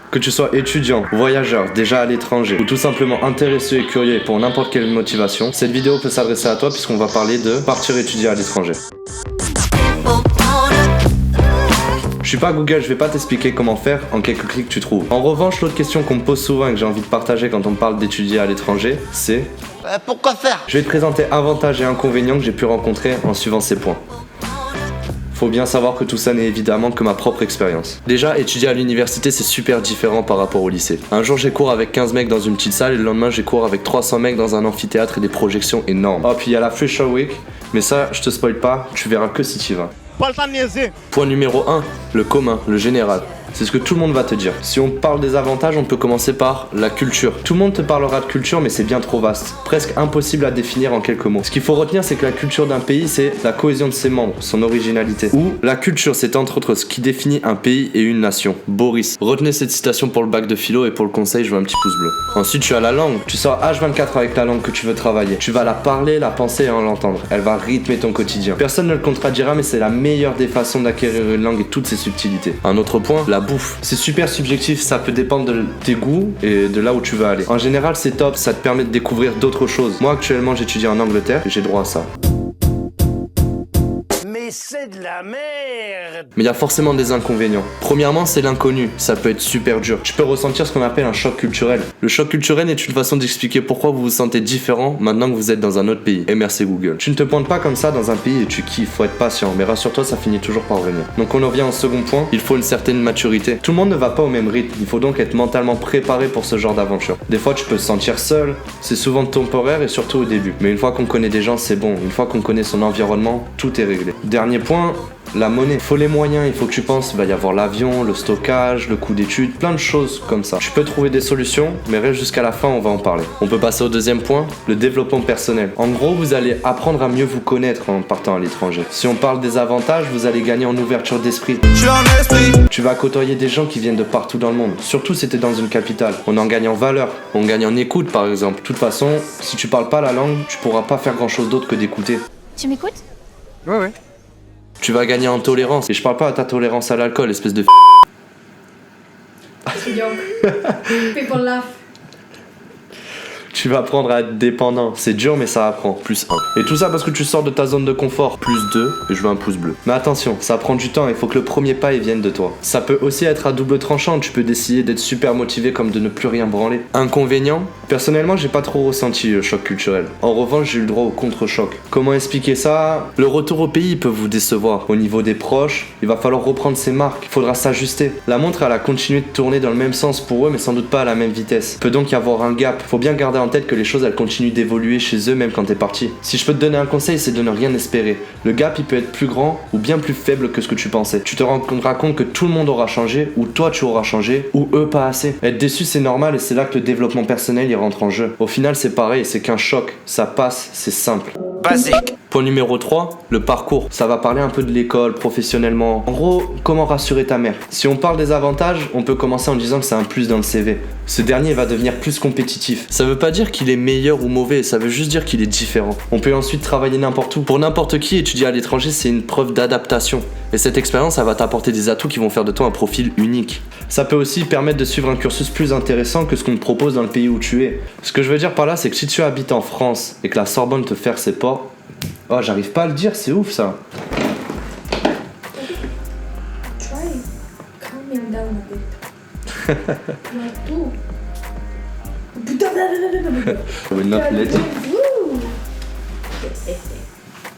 Que tu sois étudiant, voyageur, déjà à l'étranger, ou tout simplement intéressé et curieux pour n'importe quelle motivation, cette vidéo peut s'adresser à toi puisqu'on va parler de partir étudier à l'étranger. Je suis pas Google, je vais pas t'expliquer comment faire, en quelques clics tu trouves. En revanche, l'autre question qu'on me pose souvent et que j'ai envie de partager quand on parle d'étudier à l'étranger, c'est pourquoi faire? Je vais te présenter avantages et inconvénients que j'ai pu rencontrer en suivant ces points. Faut bien savoir que tout ça n'est évidemment que ma propre expérience. Déjà, étudier à l'université c'est super différent par rapport au lycée. Un jour j'ai cours avec 15 mecs dans une petite salle et le lendemain j'ai cours avec 300 mecs dans un amphithéâtre et des projections énormes. Oh puis il y a la Fresher Week, mais ça je te spoil pas, tu verras que si tu y vas. Pas le temps de niaiser. Point numéro 1, le commun, le général. C'est ce que tout le monde va te dire. Si on parle des avantages, on peut commencer par la culture. Tout le monde te parlera de culture, mais c'est bien trop vaste. Presque impossible à définir en quelques mots. Ce qu'il faut retenir, c'est que la culture d'un pays, c'est la cohésion de ses membres, son originalité. Ou la culture, c'est entre autres ce qui définit un pays et une nation. Boris. Retenez cette citation pour le bac de philo et pour le conseil, je veux un petit pouce bleu. Ensuite, tu as la langue. Tu sors H24 avec la langue que tu veux travailler. Tu vas la parler, la penser et en l'entendre. Elle va rythmer ton quotidien. Personne ne le contredira, mais c'est la meilleure des façons d'acquérir une langue et toutes ses subtilités. Un autre point, la bouffe. C'est super subjectif, ça peut dépendre de tes goûts et de là où tu veux aller. En général, c'est top, ça te permet de découvrir d'autres choses. Moi, actuellement, j'étudie en Angleterre et j'ai droit à ça. Mais c'est de la merde. Mais il y a forcément des inconvénients. Premièrement, c'est l'inconnu. Ça peut être super dur. Tu peux ressentir ce qu'on appelle un choc culturel. Le choc culturel est une façon d'expliquer pourquoi vous vous sentez différent maintenant que vous êtes dans un autre pays. Et merci Google. Tu ne te pointes pas comme ça dans un pays et tu kiffes. Faut être patient. Mais rassure-toi, ça finit toujours par revenir. Donc on en revient au second point. Il faut une certaine maturité. Tout le monde ne va pas au même rythme. Il faut donc être mentalement préparé pour ce genre d'aventure. Des fois, tu peux te sentir seul. C'est souvent temporaire et surtout au début. Mais une fois qu'on connaît des gens, c'est bon. Une fois qu'on connaît son environnement, tout est réglé. Dernier point, la monnaie. Faut les moyens, il faut que tu penses, il va y avoir l'avion, le stockage, le coût d'études, plein de choses comme ça. Tu peux trouver des solutions, mais reste jusqu'à la fin, on va en parler. On peut passer au deuxième point, le développement personnel. En gros, vous allez apprendre à mieux vous connaître en partant à l'étranger. Si on parle des avantages, vous allez gagner en ouverture d'esprit. Tu vas côtoyer des gens qui viennent de partout dans le monde. Surtout si t'es dans une capitale. On en gagne en valeur, on gagne en écoute par exemple. De toute façon, si tu parles pas la langue, tu pourras pas faire grand chose d'autre que d'écouter. Tu m'écoutes? Ouais. Tu vas gagner en tolérance. Et je parle pas à ta tolérance à l'alcool, espèce de People laugh. Tu vas apprendre à être dépendant. C'est dur, mais ça apprend. Plus 1. Et tout ça parce que tu sors de ta zone de confort. Plus 2. Et je veux un pouce bleu. Mais attention, ça prend du temps. Il faut que le premier pas il vienne de toi. Ça peut aussi être à double tranchant. Tu peux décider d'être super motivé comme de ne plus rien branler. Inconvénient. Personnellement, j'ai pas trop ressenti le choc culturel. En revanche, j'ai eu le droit au contre-choc. Comment expliquer ça? Le retour au pays peut vous décevoir. Au niveau des proches, il va falloir reprendre ses marques. Il faudra s'ajuster. La montre, elle a continué de tourner dans le même sens pour eux, mais sans doute pas à la même vitesse. Peut donc y avoir un gap. Faut bien garder en tête que les choses elles continuent d'évoluer chez eux même quand t'es parti. Si je peux te donner un conseil, c'est de ne rien espérer. Le gap il peut être plus grand ou bien plus faible que ce que tu pensais. Tu te rendras compte que tout le monde aura changé, ou toi tu auras changé, ou eux pas assez. Être déçu c'est normal et c'est là que le développement personnel il rentre en jeu. Au final c'est pareil, c'est qu'un choc, ça passe, c'est simple. Basique. Point numéro 3, le parcours. Ça va parler un peu de l'école, professionnellement. En gros, comment rassurer ta mère. Si on parle des avantages, on peut commencer en disant que c'est un plus dans le CV. Ce dernier va devenir plus compétitif. Ça veut pas dire qu'il est meilleur ou mauvais, ça veut juste dire qu'il est différent. On peut ensuite travailler n'importe où. Pour n'importe qui, étudier à l'étranger, c'est une preuve d'adaptation. Et cette expérience, elle va t'apporter des atouts qui vont faire de toi un profil unique. Ça peut aussi permettre de suivre un cursus plus intéressant que ce qu'on te propose dans le pays où tu es. Ce que je veux dire par là, c'est que si tu habites en France et que la Sorbonne te ferme ses portes, oh, j'arrive pas à le dire, c'est ouf ça. Try calming down a bit. Like tout. I will not let it.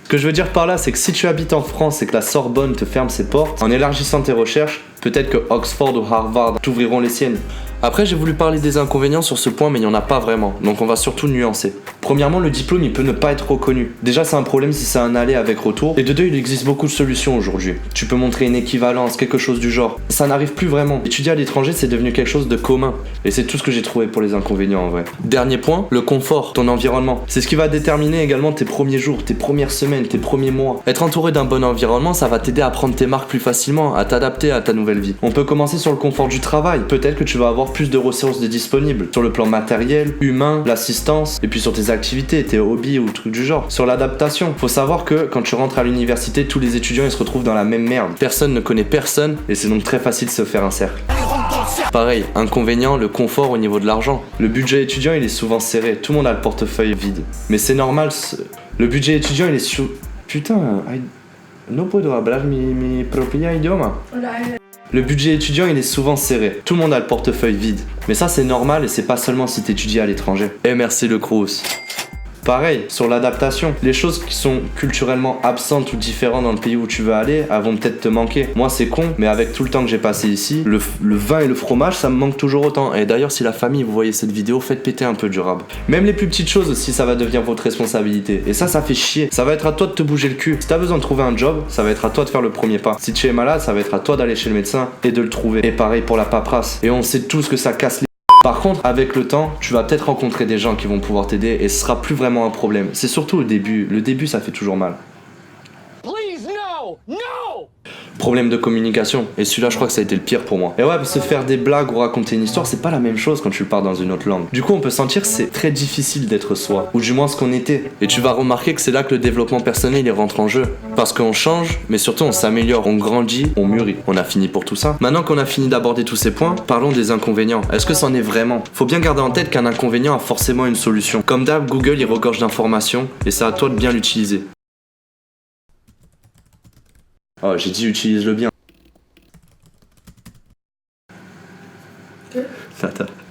Ce que je veux dire par là, c'est que si tu habites en France et que la Sorbonne te ferme ses portes, en élargissant tes recherches, peut-être que Oxford ou Harvard t'ouvriront les siennes. Après, j'ai voulu parler des inconvénients sur ce point, mais il n'y en a pas vraiment, donc on va surtout nuancer. Premièrement, le diplôme, il peut ne pas être reconnu. Déjà, c'est un problème si c'est un aller avec retour. Et de deux, il existe beaucoup de solutions aujourd'hui. Tu peux montrer une équivalence, quelque chose du genre. Ça n'arrive plus vraiment. Étudier à l'étranger, c'est devenu quelque chose de commun. Et c'est tout ce que j'ai trouvé pour les inconvénients en vrai. Dernier point, le confort, ton environnement. C'est ce qui va déterminer également tes premiers jours, tes premières semaines, tes premiers mois. Être entouré d'un bon environnement, ça va t'aider à prendre tes marques plus facilement, à t'adapter à ta nouvelle vie. On peut commencer sur le confort du travail. Peut-être que tu vas avoir plus de ressources disponibles sur le plan matériel, humain, l'assistance, et puis sur tes activités, tes hobbies ou trucs du genre. Sur l'adaptation, faut savoir que quand tu rentres à l'université, tous les étudiants ils se retrouvent dans la même merde. Personne ne connaît personne et c'est donc très facile de se faire un cercle. Pareil, inconvénient, le confort au niveau de l'argent. Le budget étudiant il est souvent serré, tout le monde a le portefeuille vide. Mais c'est normal, le budget étudiant il est Putain, no puedo hablar mi propio idioma. Le budget étudiant il est souvent serré, tout le monde a le portefeuille vide. Mais ça c'est normal et c'est pas seulement si t'étudies à l'étranger. Et merci le Crous. Pareil, sur l'adaptation, les choses qui sont culturellement absentes ou différentes dans le pays où tu veux aller, elles vont peut-être te manquer. Moi c'est con, mais avec tout le temps que j'ai passé ici, le vin et le fromage ça me manque toujours autant. Et d'ailleurs si la famille vous voyez cette vidéo, faites péter un peu du rab. Même les plus petites choses aussi ça va devenir votre responsabilité. Et ça fait chier. Ça va être à toi de te bouger le cul. Si t'as besoin de trouver un job, ça va être à toi de faire le premier pas. Si tu es malade, ça va être à toi d'aller chez le médecin et de le trouver. Et pareil pour la paperasse. Et on sait tous que ça casse les... Par contre, avec le temps, tu vas peut-être rencontrer des gens qui vont pouvoir t'aider et ce sera plus vraiment un problème. C'est surtout le début. Le début, ça fait toujours mal. Please, no! No! Problème de communication. Et celui-là, je crois que ça a été le pire pour moi. Et ouais, se faire des blagues ou raconter une histoire, c'est pas la même chose quand tu pars dans une autre langue. Du coup, on peut sentir que c'est très difficile d'être soi. Ou du moins ce qu'on était. Et tu vas remarquer que c'est là que le développement personnel, il rentre en jeu. Parce qu'on change, mais surtout on s'améliore, on grandit, on mûrit. On a fini pour tout ça. Maintenant qu'on a fini d'aborder tous ces points, parlons des inconvénients. Est-ce que c'en est vraiment? Faut bien garder en tête qu'un inconvénient a forcément une solution. Comme d'hab, Google, il regorge d'informations et c'est à toi de bien l'utiliser. Oh, j'ai dit utilise-le bien.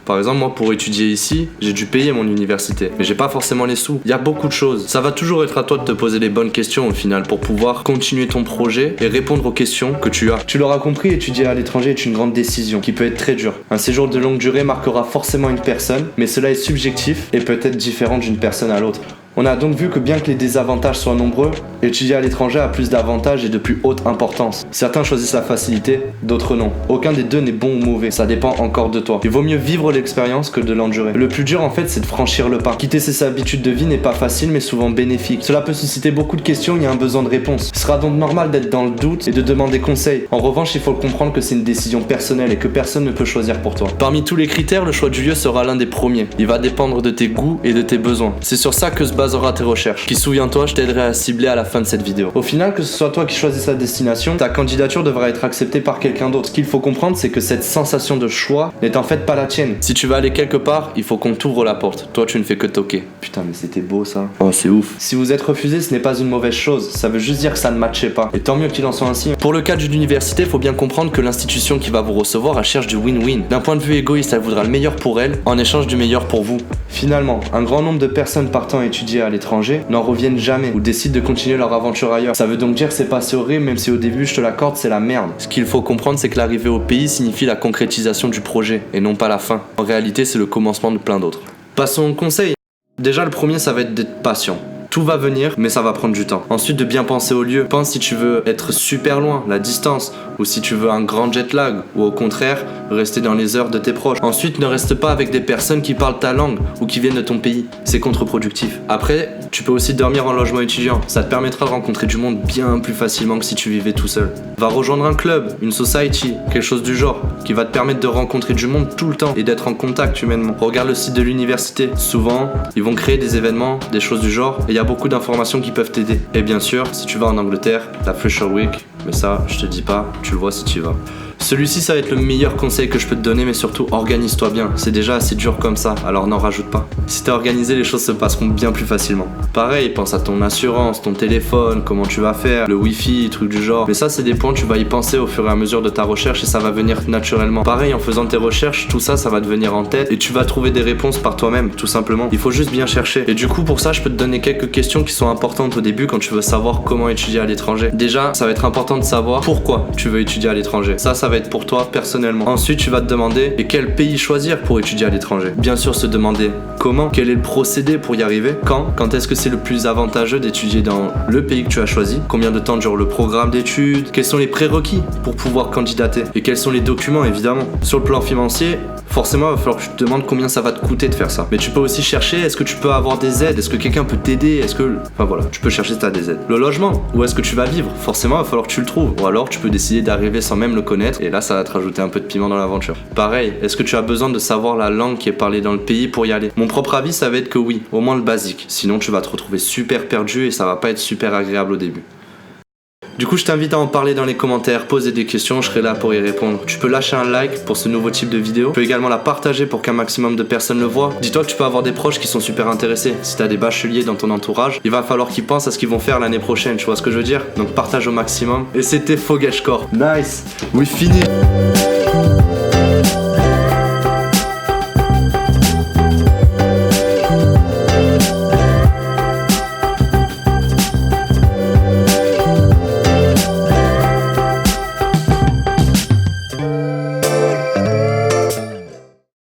Par exemple, moi pour étudier ici, j'ai dû payer mon université, mais j'ai pas forcément les sous. Il y a beaucoup de choses. Ça va toujours être à toi de te poser les bonnes questions au final pour pouvoir continuer ton projet et répondre aux questions que tu as. Tu l'auras compris, étudier à l'étranger est une grande décision qui peut être très dure. Un séjour de longue durée marquera forcément une personne, mais cela est subjectif et peut être différent d'une personne à l'autre. On a donc vu que bien que les désavantages soient nombreux, étudier à l'étranger a plus d'avantages et de plus haute importance. Certains choisissent la facilité, d'autres non. Aucun des deux n'est bon ou mauvais, ça dépend encore de toi. Il vaut mieux vivre l'expérience que de l'endurer. Le plus dur en fait c'est de franchir le pas. Quitter ses habitudes de vie n'est pas facile mais souvent bénéfique. Cela peut susciter beaucoup de questions, il y a un besoin de réponse. Il sera donc normal d'être dans le doute et de demander conseil. En revanche, il faut comprendre que c'est une décision personnelle et que personne ne peut choisir pour toi. Parmi tous les critères, le choix du lieu sera l'un des premiers. Il va dépendre de tes goûts et de tes besoins. C'est sur ça que se basera tes recherches. Qui souviens-toi, je t'aiderai à cibler à la fin de cette vidéo. Au final, que ce soit toi qui choisis sa destination, ta candidature devra être acceptée par quelqu'un d'autre. Ce qu'il faut comprendre, c'est que cette sensation de choix n'est en fait pas la tienne. Si tu vas aller quelque part, il faut qu'on t'ouvre la porte. Toi, tu ne fais que toquer. Putain, mais c'était beau ça. Oh, c'est ouf. Si vous êtes refusé, ce n'est pas une mauvaise chose. Ça veut juste dire que ça ne matchait pas. Et tant mieux qu'il en soit ainsi. Pour le cas d'une université, il faut bien comprendre que l'institution qui va vous recevoir, elle cherche du win-win. D'un point de vue égoïste, elle voudra le meilleur pour elle, en échange du meilleur pour vous. Finalement, un grand nombre de personnes partant étudier à l'étranger n'en reviennent jamais ou décident de continuer leur aventure ailleurs. Ça veut donc dire que c'est pas assez horrible, même si au début je te l'accorde, c'est la merde. Ce qu'il faut comprendre, c'est que l'arrivée au pays signifie la concrétisation du projet et non pas la fin. En réalité, c'est le commencement de plein d'autres. Passons au conseil. Déjà, le premier, ça va être d'être patient. Tout va venir, mais ça va prendre du temps. Ensuite, de bien penser au lieu. Pense si tu veux être super loin, la distance, ou si tu veux un grand jet lag, ou au contraire, rester dans les heures de tes proches. Ensuite, ne reste pas avec des personnes qui parlent ta langue ou qui viennent de ton pays. C'est contre-productif. Après, tu peux aussi dormir en logement étudiant. Ça te permettra de rencontrer du monde bien plus facilement que si tu vivais tout seul. Va rejoindre un club, une society, quelque chose du genre, qui va te permettre de rencontrer du monde tout le temps et d'être en contact humainement. Regarde le site de l'université. Souvent, ils vont créer des événements, des choses du genre, et il y a beaucoup d'informations qui peuvent t'aider. Et bien sûr, si tu vas en Angleterre, la Fresher Week, mais ça, je te dis pas, tu le vois si tu y vas. Celui-ci, ça va être le meilleur conseil que je peux te donner, mais surtout, organise-toi bien. C'est déjà assez dur comme ça, alors n'en rajoute pas. Si t'es organisé, les choses se passeront bien plus facilement. Pareil, pense à ton assurance, ton téléphone, comment tu vas faire, le wifi, trucs du genre. Mais ça, c'est des points, tu vas y penser au fur et à mesure de ta recherche et ça va venir naturellement. Pareil, en faisant tes recherches, tout ça, ça va te venir en tête et tu vas trouver des réponses par toi-même, tout simplement. Il faut juste bien chercher. Et du coup, pour ça, je peux te donner quelques questions qui sont importantes au début quand tu veux savoir comment étudier à l'étranger. Déjà, ça va être important de savoir pourquoi tu veux étudier à l'étranger. Ça va être pour toi personnellement. Ensuite, tu vas te demander et quel pays choisir pour étudier à l'étranger. Bien sûr, se demander comment, quel est le procédé pour y arriver, quand est-ce que c'est le plus avantageux d'étudier dans le pays que tu as choisi, combien de temps dure le programme d'études, quels sont les prérequis pour pouvoir candidater et quels sont les documents évidemment. Sur le plan financier, forcément, il va falloir que tu te demandes combien ça va te coûter de faire ça. Mais tu peux aussi chercher, est-ce que tu peux avoir des aides, est-ce que quelqu'un peut t'aider, enfin voilà, tu peux chercher si tu as des aides. Le logement, où est-ce que tu vas vivre? Forcément, il va falloir que tu le trouves. Ou alors, tu peux décider d'arriver sans même le connaître et là, ça va te rajouter un peu de piment dans l'aventure. Pareil, est-ce que tu as besoin de savoir la langue qui est parlée dans le pays pour y aller? Mon propre avis, ça va être que oui, au moins le basique. Sinon, tu vas te retrouver super perdu et ça va pas être super agréable au début. Du coup, je t'invite à en parler dans les commentaires, poser des questions, je serai là pour y répondre. Tu peux lâcher un like pour ce nouveau type de vidéo. Tu peux également la partager pour qu'un maximum de personnes le voient. Dis-toi que tu peux avoir des proches qui sont super intéressés. Si t'as des bacheliers dans ton entourage, il va falloir qu'ils pensent à ce qu'ils vont faire l'année prochaine, tu vois ce que je veux dire? Donc partage au maximum. Et c'était Fogeshcore. Nice. Oui, fini.